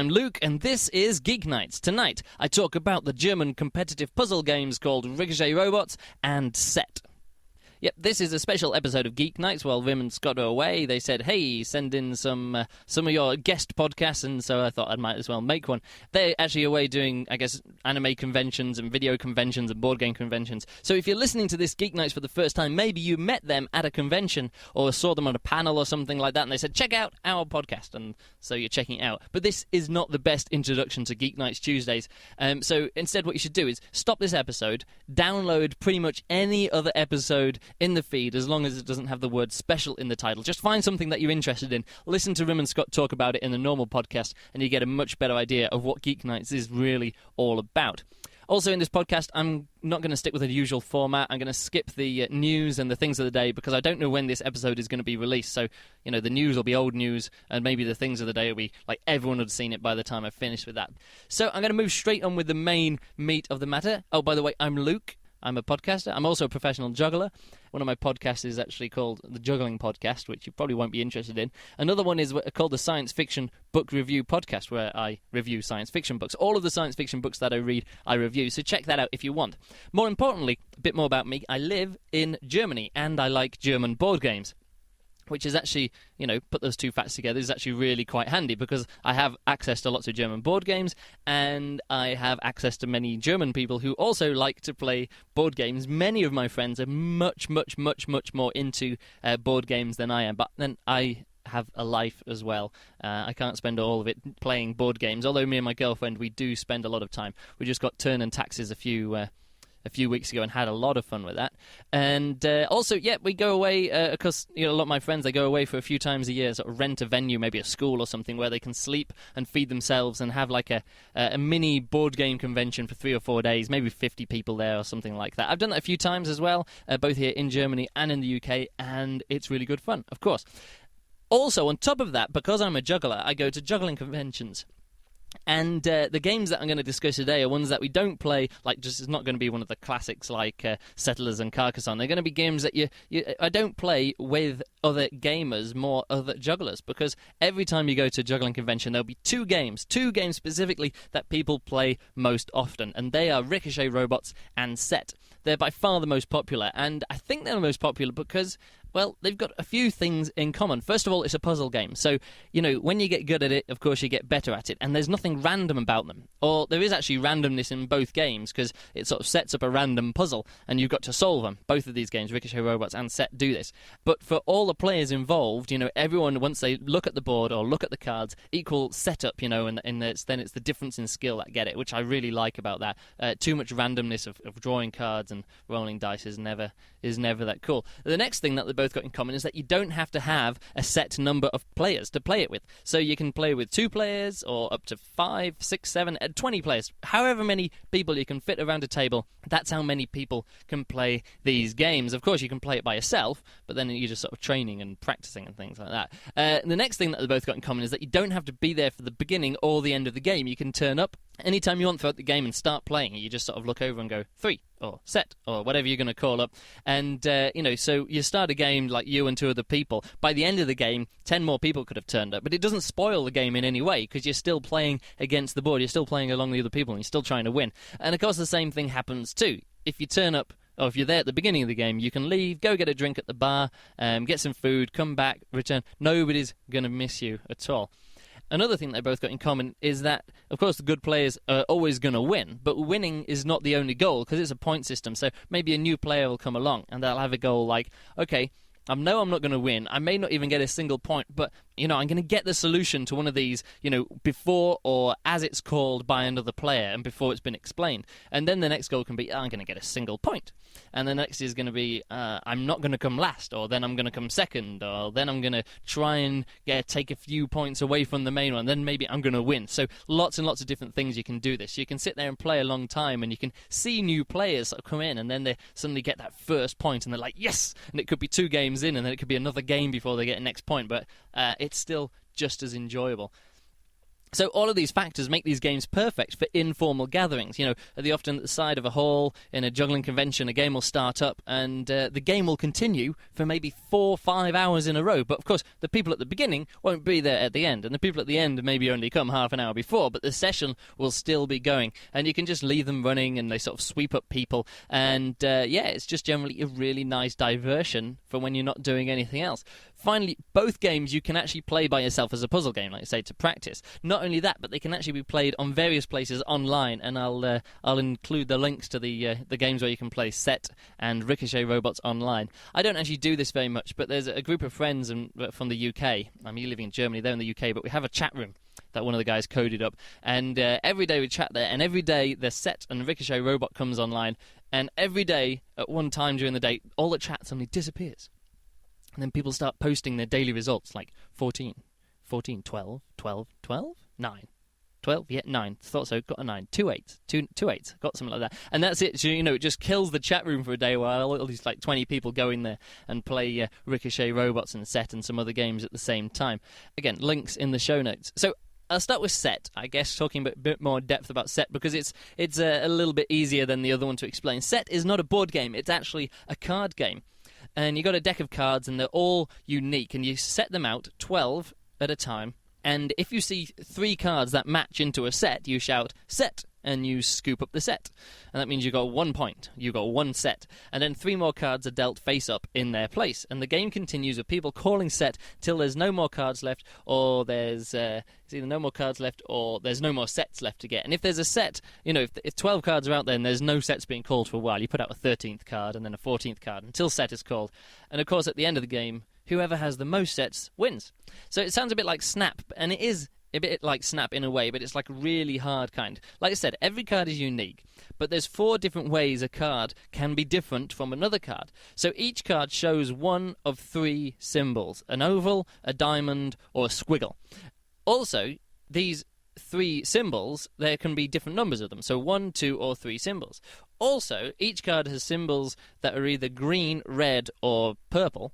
I'm Luke, and this is Geeknights. Tonight, I talk about the German competitive puzzle games called Ricochet Robots and Set. Yep, this is a special episode of Geeknights. While Vim and Scott are away, they said, hey, send in some of your guest podcasts, and so I thought I might as well make one. They're actually away doing, I guess, anime conventions and video conventions and board game conventions. So if you're listening to this Geeknights for the first time, maybe you met them at a convention or saw them on a panel or something like that, and they said, check out our podcast, and so you're checking it out. But this is not the best introduction to Geeknights Tuesdays. So instead what you should do is stop this episode, download pretty much any other episode in the feed, as long as it doesn't have the word special in the title. Just find something that you're interested in, listen to Rim and Scott talk about it in the normal podcast, and you get a much better idea of what Geeknights is really all about. Also in this podcast, I'm not going to stick with the usual format. I'm going to skip the news and the things of the day, because I don't know when this episode is going to be released. So, you know, the news will be old news, and maybe the things of the day will be like everyone had seen it by the time I've finished with that. So I'm going to move straight on with the main meat of the matter. Oh, by the way, I'm Luke. I'm a podcaster. I'm also a professional juggler. One of my podcasts is actually called The Juggling Podcast, which you probably won't be interested in. Another one is called the Science Fiction Book Review Podcast, where I review science fiction books. All of the science fiction books that I read, I review, so check that out if you want. More importantly, a bit more about me. I live in Germany, and I like German board games, which is actually, you know, put those two facts together, is actually really quite handy, because I have access to lots of German board games, and I have access to many German people who also like to play board games. Many of my friends are much more into board games than I am, but then I have a life as well. I can't spend all of it playing board games, although me and my girlfriend, we do spend a lot of time. We just got Turn and Taxes a few weeks ago and had a lot of fun with that. And also, yeah, we go away, because you know, a lot of my friends, they go away for a few times a year, sort of rent a venue, maybe a school or something, where they can sleep and feed themselves and have like a mini board game convention for 3 or 4 days, maybe 50 people there or something like that. I've done that a few times as well, both here in Germany and in the UK, and it's really good fun, of course. Also, on top of that, because I'm a juggler, I go to juggling conventions. And the games that I'm going to discuss today are ones that we don't play, like just it's not going to be one of the classics like Settlers and Carcassonne. They're going to be games that I don't play with other gamers, more other jugglers, because every time you go to a juggling convention, there'll be two games specifically that people play most often, and they are Ricochet Robots and Set. They're by far the most popular, and I think they're the most popular because, well, they've got a few things in common. First of all, it's a puzzle game. So, you know, when you get good at it, of course, you get better at it. And there's nothing random about them. Or there is actually randomness in both games, because it sort of sets up a random puzzle, and you've got to solve them. Both of these games, Ricochet Robots and Set, do this. But for all the players involved, you know, everyone, once they look at the board or look at the cards, equal setup, you know, and then it's the difference in skill that get it, which I really like about that. Too much randomness of drawing cards and rolling dice is never that cool. The next thing that they both got in common is that you don't have to have a set number of players to play it with. So you can play with 2 players or up to 5, 6, 7, 20 players. However many people you can fit around a table, that's how many people can play these games. Of course, you can play it by yourself, but then you're just sort of training and practicing and things like that. The next thing that they both got in common is that you don't have to be there for the beginning or the end of the game. You can turn up anytime you want throughout the game and start playing. You just sort of look over and go 3 or set or whatever you're going to call up, and you know, so you start a game like you and 2 other people. By the end of the game, 10 more people could have turned up, but it doesn't spoil the game in any way, because you're still playing against the board, you're still playing along the other people, and you're still trying to win. And of course the same thing happens too. If you turn up, or if you're there at the beginning of the game, you can leave, go get a drink at the bar, get some food, come back, return. Nobody's going to miss you at all. Another thing they both got in common is that, of course, the good players are always going to win, but winning is not the only goal, because it's a point system. So maybe a new player will come along, and they'll have a goal like, okay, I know I'm not going to win. I may not even get a single point, but, you know, I'm going to get the solution to one of these, you know, before or as it's called by another player and before it's been explained. And then the next goal can be, I'm going to get a single point. And the next is going to be, I'm not going to come last, or then I'm going to come second, or then I'm going to try and take a few points away from the main one, then maybe I'm going to win. So lots and lots of different things you can do this. You can sit there and play a long time, and you can see new players sort of come in, and then they suddenly get that first point, and they're like, yes! And it could be 2 games in, and then it could be another game before they get a next point, but it's still just as enjoyable. So all of these factors make these games perfect for informal gatherings. They're often at the side of a hall in a juggling convention. A game will start up, and the game will continue for maybe 4 or 5 hours in a row. But of course, the people at the beginning won't be there at the end, and the people at the end maybe only come half an hour before. But the session will still be going, and you can just leave them running, and they sort of sweep up people. And it's just generally a really nice diversion for when you're not doing anything else. Finally, both games you can actually play by yourself as a puzzle game, like I say, to practice. Not only that, but they can actually be played on various places online, and I'll include the links to the games where you can play Set and Ricochet Robots online. I don't actually do this very much, but there's a group of friends from the UK. I'm living in Germany, they're in the UK, but we have a chat room that one of the guys coded up, and every day we chat there, and every day the Set and Ricochet Robot comes online, and every day at one time during the day, all the chat suddenly disappears. And then people start posting their daily results, like 14, 12, 12, 12, 9, 12, 9, thought so, got a 9, 2 8s, 2 8s, got something like that. And that's it, so, it just kills the chat room for a day while all these 20 people go in there and play Ricochet Robots and Set and some other games at the same time. Again, links in the show notes. So I'll start with Set, I guess, talking a bit more depth about Set, because it's a little bit easier than the other one to explain. Set is not a board game, it's actually a card game. And you got a deck of cards, and they're all unique, and you set them out 12 at a time. And if you see 3 cards that match into a set, you shout "set," and you scoop up the set. And that means you got 1 point. You got 1 set. And then 3 more cards are dealt face up in their place. And the game continues with people calling set till there's no more cards left, or there's it's either no more cards left or there's no more sets left to get. And if there's a set, if 12 cards are out there and there's no sets being called for a while, you put out a 13th card and then a 14th card until set is called. And of course, at the end of the game, whoever has the most sets wins. So it sounds a bit like Snap, and it is a bit like Snap in a way, but it's like a really hard kind. Like I said, every card is unique, but there's 4 different ways a card can be different from another card. So each card shows one of 3 symbols: an oval, a diamond, or a squiggle. Also, these 3 symbols, there can be different numbers of them, so 1, 2, or 3 symbols. Also, each card has symbols that are either green, red, or purple.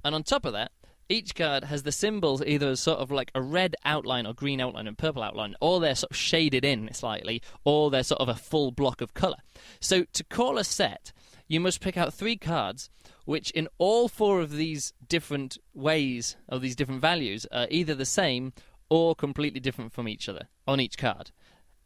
And on top of that, each card has the symbols either sort of like a red outline or green outline and purple outline, or they're sort of shaded in slightly, or they're sort of a full block of colour. So to call a set, you must pick out 3 cards, which in all 4 of these different ways, of these different values, are either the same or completely different from each other on each card.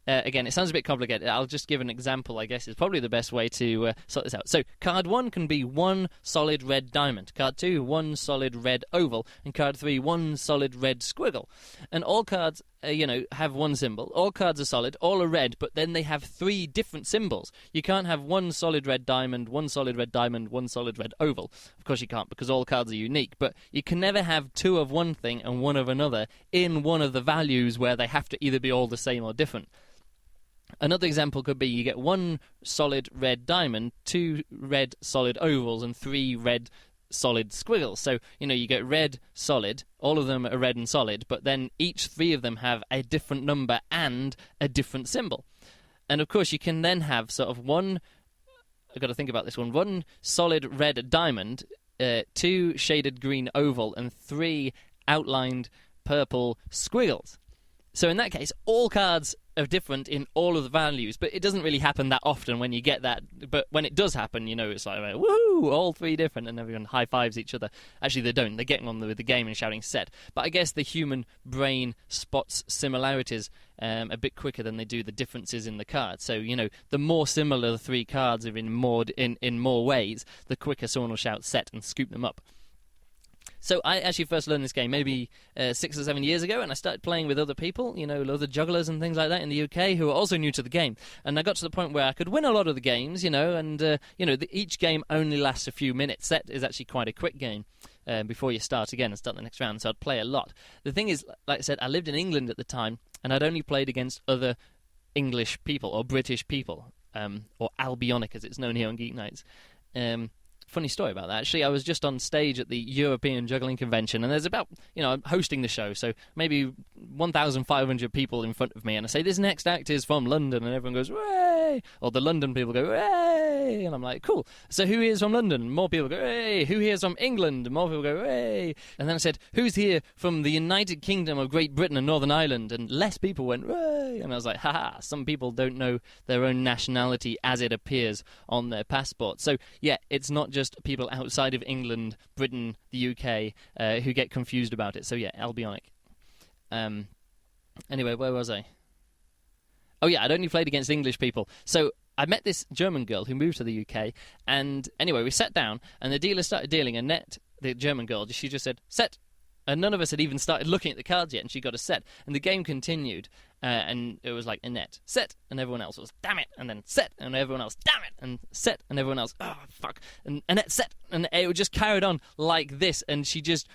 Again, it sounds a bit complicated. I'll just give an example, I guess, is probably the best way to sort this out. So, card 1 can be 1 solid red diamond. Card 2, 1 solid red oval. And card 3, 1 solid red squiggle. And all cards, have 1 symbol. All cards are solid, all are red, but then they have 3 different symbols. You can't have 1 solid red diamond, 1 solid red diamond, 1 solid red oval. Of course you can't, because all cards are unique. But you can never have 2 of one thing and 1 of another in one of the values where they have to either be all the same or different. Another example could be you get 1 solid red diamond, 2 red solid ovals, and 3 red solid squiggles. So, you get red solid, all of them are red and solid, but then each 3 of them have a different number and a different symbol. And of course, you can then have sort of 1, I've got to think about this one, 1 solid red diamond, 2 shaded green oval, and 3 outlined purple squiggles. So in that case, all cards are different in all of the values, but it doesn't really happen that often when you get that. But when it does happen, it's like, woohoo, all 3 different, and everyone high-fives each other. Actually, they don't. They're getting on with the game and shouting set. But I guess the human brain spots similarities a bit quicker than they do the differences in the cards. So, the more similar the 3 cards are in more ways, the quicker someone will shout set and scoop them up. So I actually first learned this game maybe 6 or 7 years ago, and I started playing with other people, other jugglers and things like that in the UK who were also new to the game. And I got to the point where I could win a lot of the games, and each game only lasts a few minutes. Set is actually quite a quick game before you start again and start the next round, so I'd play a lot. The thing is, like I said, I lived in England at the time, and I'd only played against other English people or British people, or Albionic as it's known here on Geeknights. Funny story about that. Actually, I was just on stage at the European Juggling Convention, and there's about, I'm hosting the show, so maybe 1,500 people in front of me, and I say, this next act is from London, and everyone goes, "Way!" Or the London people go, "Way!" And I'm like, cool. So who here is from London? More people go, "Way!" Who here is from England? More people go, "Way!" And then I said, who's here from the United Kingdom of Great Britain and Northern Ireland? And less people went, "Way!" And I was like, haha, some people don't know their own nationality as it appears on their passport. So, yeah, it's not just people outside of England, Britain, the UK who get confused about it. So, yeah, Albionic. Anyway, where was I? Oh, yeah, I'd only played against English people. So I met this German girl who moved to the UK, and anyway, we sat down, and the dealer started dealing, and the German girl, she just said, "Set." And none of us had even started looking at the cards yet, and she got a set. And the game continued, and it was like Annette, set, and everyone else was, damn it, and then set, and everyone else, damn it, and set, and everyone else, oh, fuck, and Annette, set, and it just carried on like this, and she just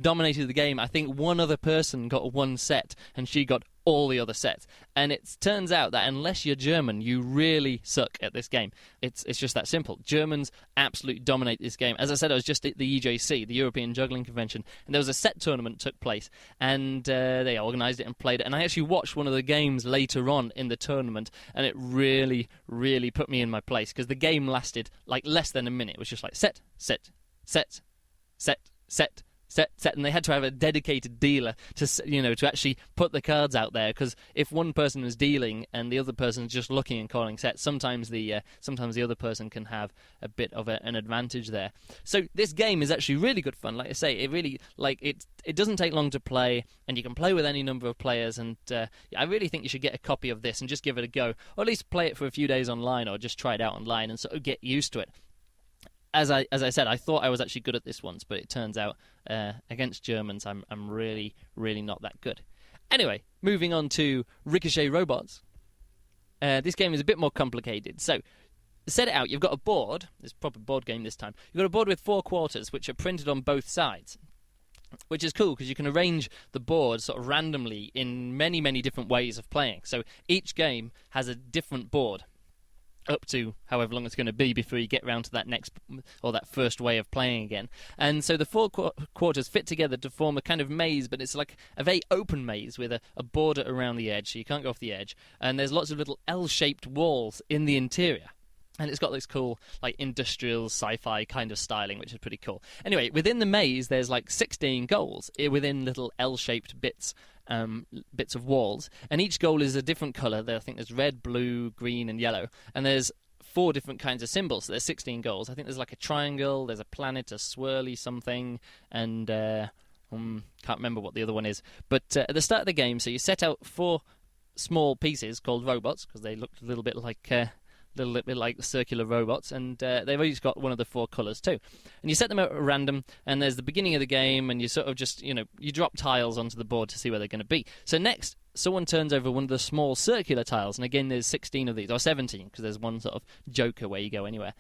dominated the game. I think one other person got one set, and she got all the other sets. And it turns out that unless you're German, you really suck at this game. It's just that simple. Germans absolutely dominate this game. As I said, I was just at the EJC, the European Juggling Convention, and there was a set tournament took place, and they organised it and played it, and I actually watched one of the games later on in the tournament, and it really, really put me in my place, because the game lasted like less than a minute. It was just like set, set, set, set, set, set, and they had to have a dedicated dealer to actually put the cards out there, because if one person is dealing and the other person is just looking and calling sets, sometimes the other person can have a bit of an advantage there. So this game is actually really good fun. Like I say, it really it doesn't take long to play, and you can play with any number of players. And I really think you should get a copy of this and just give it a go, or at least play it for a few days online, or just try it out online and sort of get used to it. As I said, I thought I was actually good at this once, but it turns out against Germans, I'm really, really not that good. Anyway, moving on to Ricochet Robots. This game is a bit more complicated. So, set it out. You've got a board. It's a proper board game this time. You've got a board with 4 quarters, which are printed on both sides, which is cool because you can arrange the board sort of randomly in many, many different ways of playing. So each game has a different board, up to however long it's going to be before you get round to that next or that first way of playing again. And so the 4 quarters fit together to form a kind of maze, but it's like a very open maze with a border around the edge, so you can't go off the edge. And there's lots of little L-shaped walls in the interior. And it's got this cool, like, industrial sci-fi kind of styling, which is pretty cool. Anyway, within the maze, there's like 16 goals within little L-shaped bits of walls, and each goal is a different colour. I think there's red, blue, green, and yellow, and there's 4 different kinds of symbols. So there's 16 goals. I think there's like a triangle, there's a planet, a swirly something, and can't remember what the other one is. But at the start of the game, so you set out 4 small pieces called robots, because they looked a little bit like circular robots, and they've each got one of the 4 colours too. And you set them out at random, and there's the beginning of the game, and you sort of just, you drop tiles onto the board to see where they're going to be. So next, someone turns over one of the small circular tiles, and again there's 16 of these, or 17, because there's one sort of joker where you go anywhere.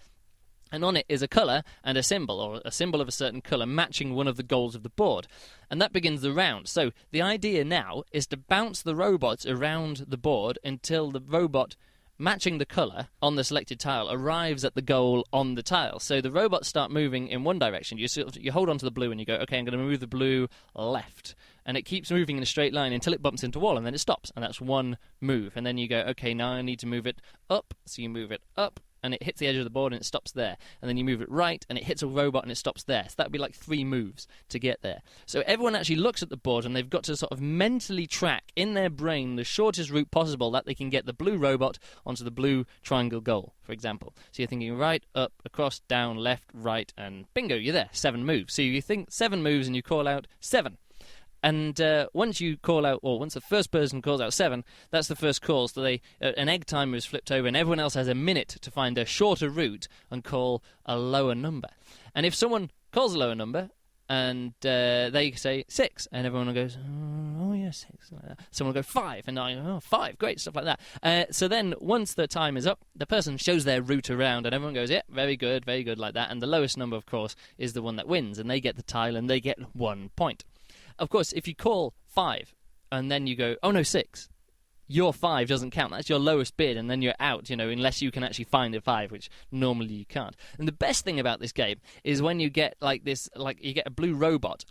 And on it is a colour and a symbol, or a symbol of a certain colour matching one of the goals of the board. And that begins the round. So the idea now is to bounce the robots around the board until the robot matching the colour on the selected tile arrives at the goal on the tile. So the robots start moving in one direction. You hold on to the blue and you go, okay, I'm going to move the blue left. And it keeps moving in a straight line until it bumps into a wall, and then it stops. And that's one move. And then you go, okay, now I need to move it up. So you move it up, and it hits the edge of the board and it stops there. And then you move it right, and it hits a robot and it stops there. So that would be like 3 moves to get there. So everyone actually looks at the board, and they've got to sort of mentally track in their brain the shortest route possible that they can get the blue robot onto the blue triangle goal, for example. So you're thinking right, up, across, down, left, right, and bingo, you're there. 7 moves. So you think 7 moves and you call out 7. And once you call out, or once the first person calls out 7, that's the first call. So an egg timer is flipped over, and everyone else has a minute to find a shorter route and call a lower number. And if someone calls a lower number, and they say 6, and everyone goes, oh yeah, 6. Like that. Someone will go 5, and I go, oh, 5, great, stuff like that. So then, once the time is up, the person shows their route around, and everyone goes, yeah, very good, like that. And the lowest number, of course, is the one that wins, and they get the tile, and they get 1 point. Of course, if you call 5 and then you go, oh no, 6, your 5 doesn't count. That's your lowest bid, and then you're out, unless you can actually find a 5, which normally you can't. And the best thing about this game is when you get you get a blue robot.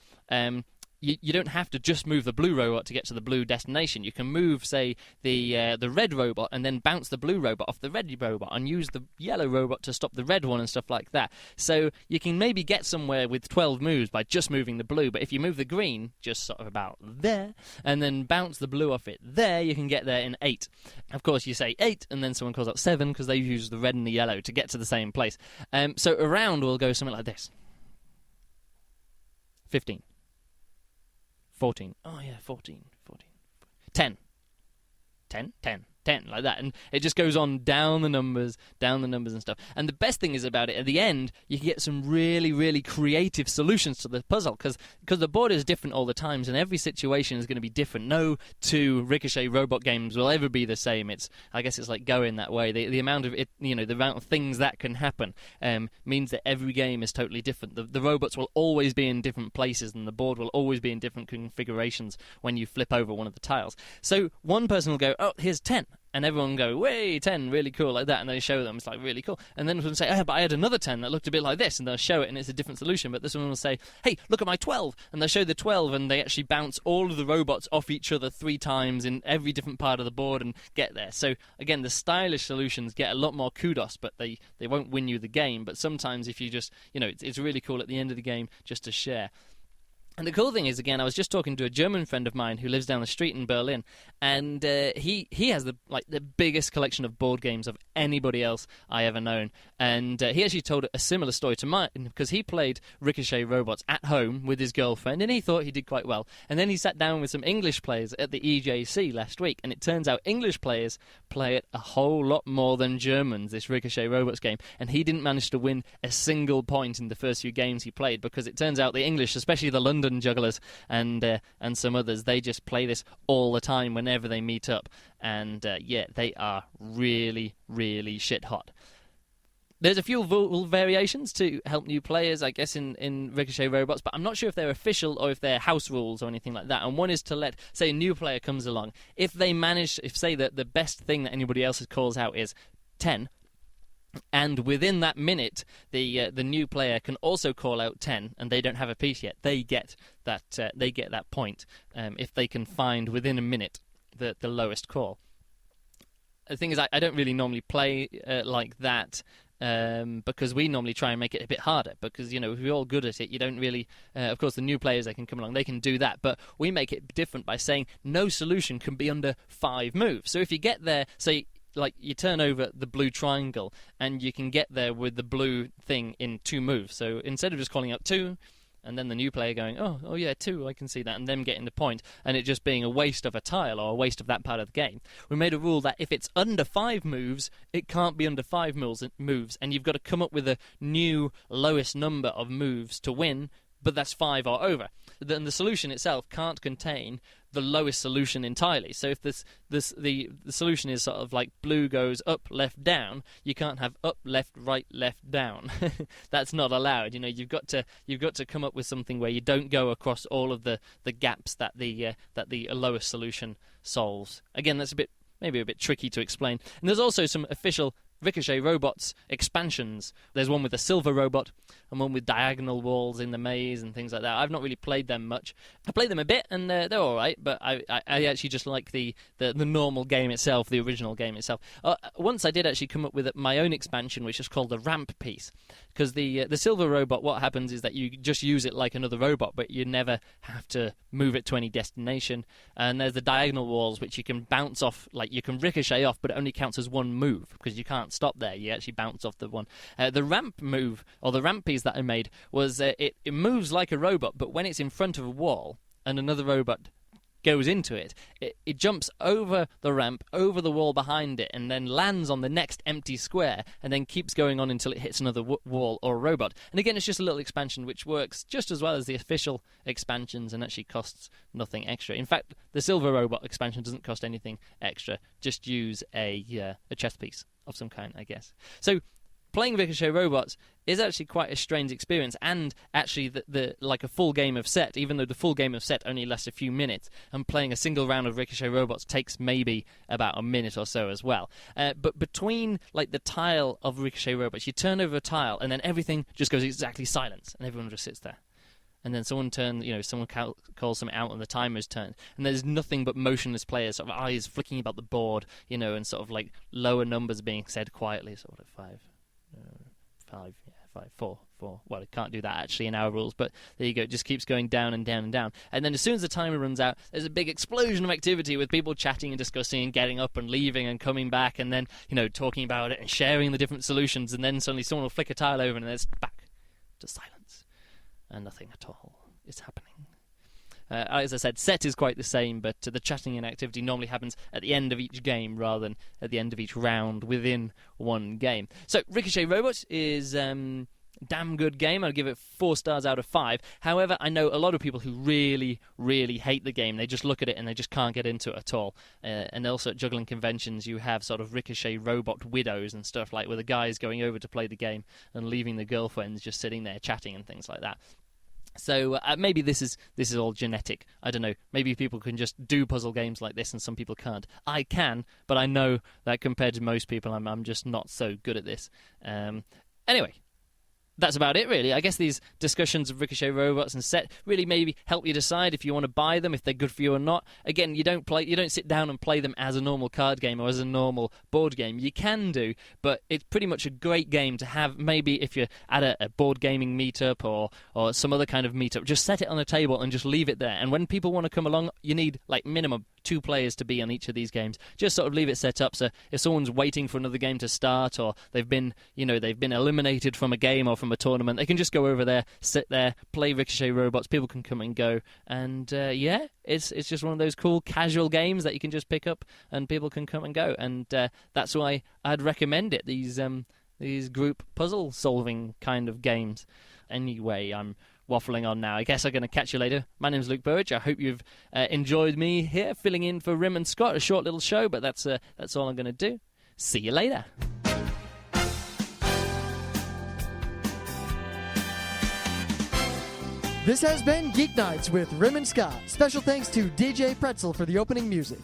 You don't have to just move the blue robot to get to the blue destination. You can move, say, the red robot and then bounce the blue robot off the red robot and use the yellow robot to stop the red one and stuff like that. So you can maybe get somewhere with 12 moves by just moving the blue, but if you move the green just sort of about there and then bounce the blue off it there, you can get there in 8. Of course, you say 8 and then someone calls out 7 because they use the red and the yellow to get to the same place. So a round will go something like this. 15. 14. Oh, yeah, 14. 10. 10, like that. And it just goes on down the numbers and stuff. And the best thing is about it, at the end, you can get some really, really creative solutions to the puzzle, because the board is different all the times, and every situation is going to be different. No two Ricochet robot games will ever be the same. I guess it's like going that way. The amount of it, the amount of things that can happen means that every game is totally different. The robots will always be in different places, and the board will always be in different configurations when you flip over one of the tiles. So one person will go, oh, here's 10. And everyone will go, way, 10, really cool, like that, and they show them, it's like really cool. And then someone will say, oh, but I had another 10 that looked a bit like this, and they'll show it, and it's a different solution. But this one will say, hey, look at my 12, and they'll show the 12, and they actually bounce all of the robots off each other 3 times in every different part of the board and get there. So, again, the stylish solutions get a lot more kudos, but they won't win you the game. But sometimes if you just, it's really cool at the end of the game just to share. And the cool thing is, again, I was just talking to a German friend of mine who lives down the street in Berlin, and he has the biggest collection of board games of anybody else I ever known. And he actually told a similar story to mine, because he played Ricochet Robots at home with his girlfriend, and he thought he did quite well. And then he sat down with some English players at the EJC last week, and it turns out English players play it a whole lot more than Germans, this Ricochet Robots game. And he didn't manage to win a single point in the first few games he played, because it turns out the English, especially the London jugglers and some others, they just play this all the time whenever they meet up, and they are really, really shit hot. There's a few variations to help new players, I guess, in Ricochet Robots, but I'm not sure if they're official or if they're house rules or anything like that. And one is to let, say, a new player comes along. If say that the best thing that anybody else calls out is 10, and within that minute, the new player can also call out 10, and they don't have a piece yet. They get that point if they can find within a minute the lowest call. The thing is, I don't really normally play like that. Because we normally try and make it a bit harder, because if you're all good at it, you don't really of course the new players, they can come along, they can do that, but we make it different by saying no solution can be under 5 moves. So if you get there, say, like, you turn over the blue triangle and you can get there with the blue thing in 2 moves. So instead of just calling out 2 and then the new player going, oh yeah, 2, I can see that, and them getting the point, and it just being a waste of a tile or a waste of that part of the game, we made a rule that if it's under 5 moves, it can't be under 5 moves, and you've got to come up with a new lowest number of moves to win, but that's 5 or over. Then the solution itself can't contain the lowest solution entirely. So if the solution is sort of like blue goes up, left, down, you can't have up, left, right, left, down. That's not allowed. You've got to come up with something where you don't go across all of the gaps that the lowest solution solves. Again, that's maybe a bit tricky to explain. And there's also some official Ricochet Robots expansions. There's one with a silver robot and one with diagonal walls in the maze and things like that. I've not really played them much. I played them a bit and they're all right, but I actually just like the normal game itself, the original game itself. Once I did actually come up with my own expansion, which is called the ramp piece, because the silver robot, what happens is that you just use it like another robot, but you never have to move it to any destination. And there's the diagonal walls, which you can bounce off, like you can ricochet off, but it only counts as 1 move, because you can't stop there. You actually bounce off the one. The ramp move, or the ramp piece that I made, was it moves like a robot, but when it's in front of a wall and another robot goes into it, it jumps over the ramp, over the wall behind it, and then lands on the next empty square, and then keeps going on until it hits another wall or robot. And again, it's just a little expansion which works just as well as the official expansions and actually costs nothing extra. In fact, the silver robot expansion doesn't cost anything extra. Just use a chess piece of some kind, I guess. So playing Ricochet Robots is actually quite a strange experience, and actually the like a full game of Set, even though the full game of Set only lasts a few minutes, and playing a single round of Ricochet Robots takes maybe about a minute or so as well. But between like the tile of Ricochet Robots, you turn over a tile, and then everything just goes exactly silent, and everyone just sits there. And then someone calls something out, and the timer's turned, and there's nothing but motionless players, sort of eyes flicking about the board, and sort of like lower numbers being said quietly, sort of 5, 4. Well, it can't do that actually in our rules, but there you go. It just keeps going down and down and down. And then as soon as the timer runs out, there's a big explosion of activity with people chatting and discussing and getting up and leaving and coming back, and then talking about it and sharing the different solutions. And then suddenly someone will flick a tile over, and then it's back to silence. And nothing at all is happening. As I said, Set is quite the same, but the chatting and activity normally happens at the end of each game rather than at the end of each round within one game. So Ricochet Robots is damn good game. I'll give it 4 stars out of 5. However, I know a lot of people who really, really hate the game. They just look at it and they just can't get into it at all. And also at juggling conventions, you have sort of Ricochet Robot widows and stuff, like where the guy's going over to play the game and leaving the girlfriends just sitting there chatting and things like that. So maybe this is all genetic. I don't know. Maybe people can just do puzzle games like this, and some people can't. I can, but I know that compared to most people, I'm just not so good at this. Anyway. That's about it, really. I guess these discussions of Ricochet Robots and Set really maybe help you decide if you want to buy them, if they're good for you or not. Again, you don't sit down and play them as a normal card game or as a normal board game. You can do, but it's pretty much a great game to have. Maybe if you're at a board gaming meetup or some other kind of meetup, just set it on a table and just leave it there. And when people want to come along, you need like minimum 2 players to be on each of these games. Just sort of leave it set up, so if someone's waiting for another game to start, or they've been eliminated from a game or from a tournament, they can just go over there, sit there, play Ricochet Robots. People can come and go, and it's just one of those cool casual games that you can just pick up and people can come and go, and that's why I'd recommend it. These group puzzle solving kind of games. Anyway, I'm waffling on now. I guess I'm going to catch you later. My name's Luke Burrage. I hope you've enjoyed me here filling in for Rim and Scott. A short little show, but that's all I'm going to do. See you later. This has been Geeknights with Rim and Scott. Special thanks to DJ Pretzel for the opening music.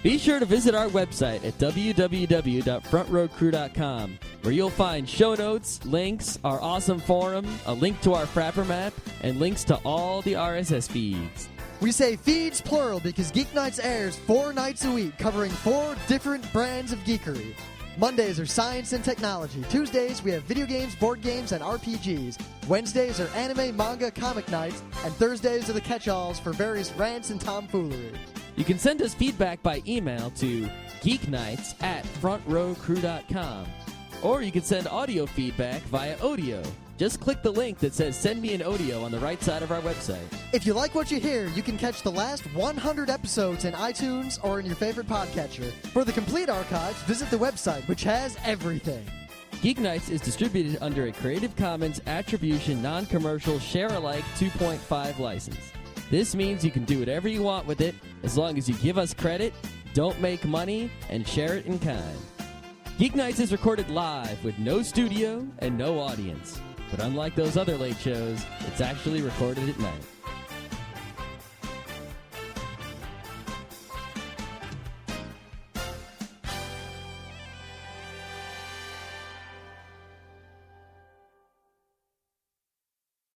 Be sure to visit our website at www.frontrowcrew.com, where you'll find show notes, links, our awesome forum, a link to our Frapper map, and links to all the RSS feeds. We say feeds plural because Geeknights airs 4 nights a week, covering 4 different brands of geekery. Mondays are science and technology. Tuesdays we have video games, board games, and RPGs. Wednesdays are anime, manga, comic nights. And Thursdays are the catch-alls for various rants and tomfoolery. You can send us feedback by email to geeknights@frontrowcrew.com. Or you can send audio feedback via Odeo. Just click the link that says Send Me an Audio on the right side of our website. If you like what you hear, you can catch the last 100 episodes in iTunes or in your favorite podcatcher. For the complete archives, visit the website, which has everything. Geeknights is distributed under a Creative Commons Attribution Non-Commercial Share-alike 2.5 license. This means you can do whatever you want with it as long as you give us credit, don't make money, and share it in kind. Geeknights is recorded live with no studio and no audience. But unlike those other late shows, it's actually recorded at night.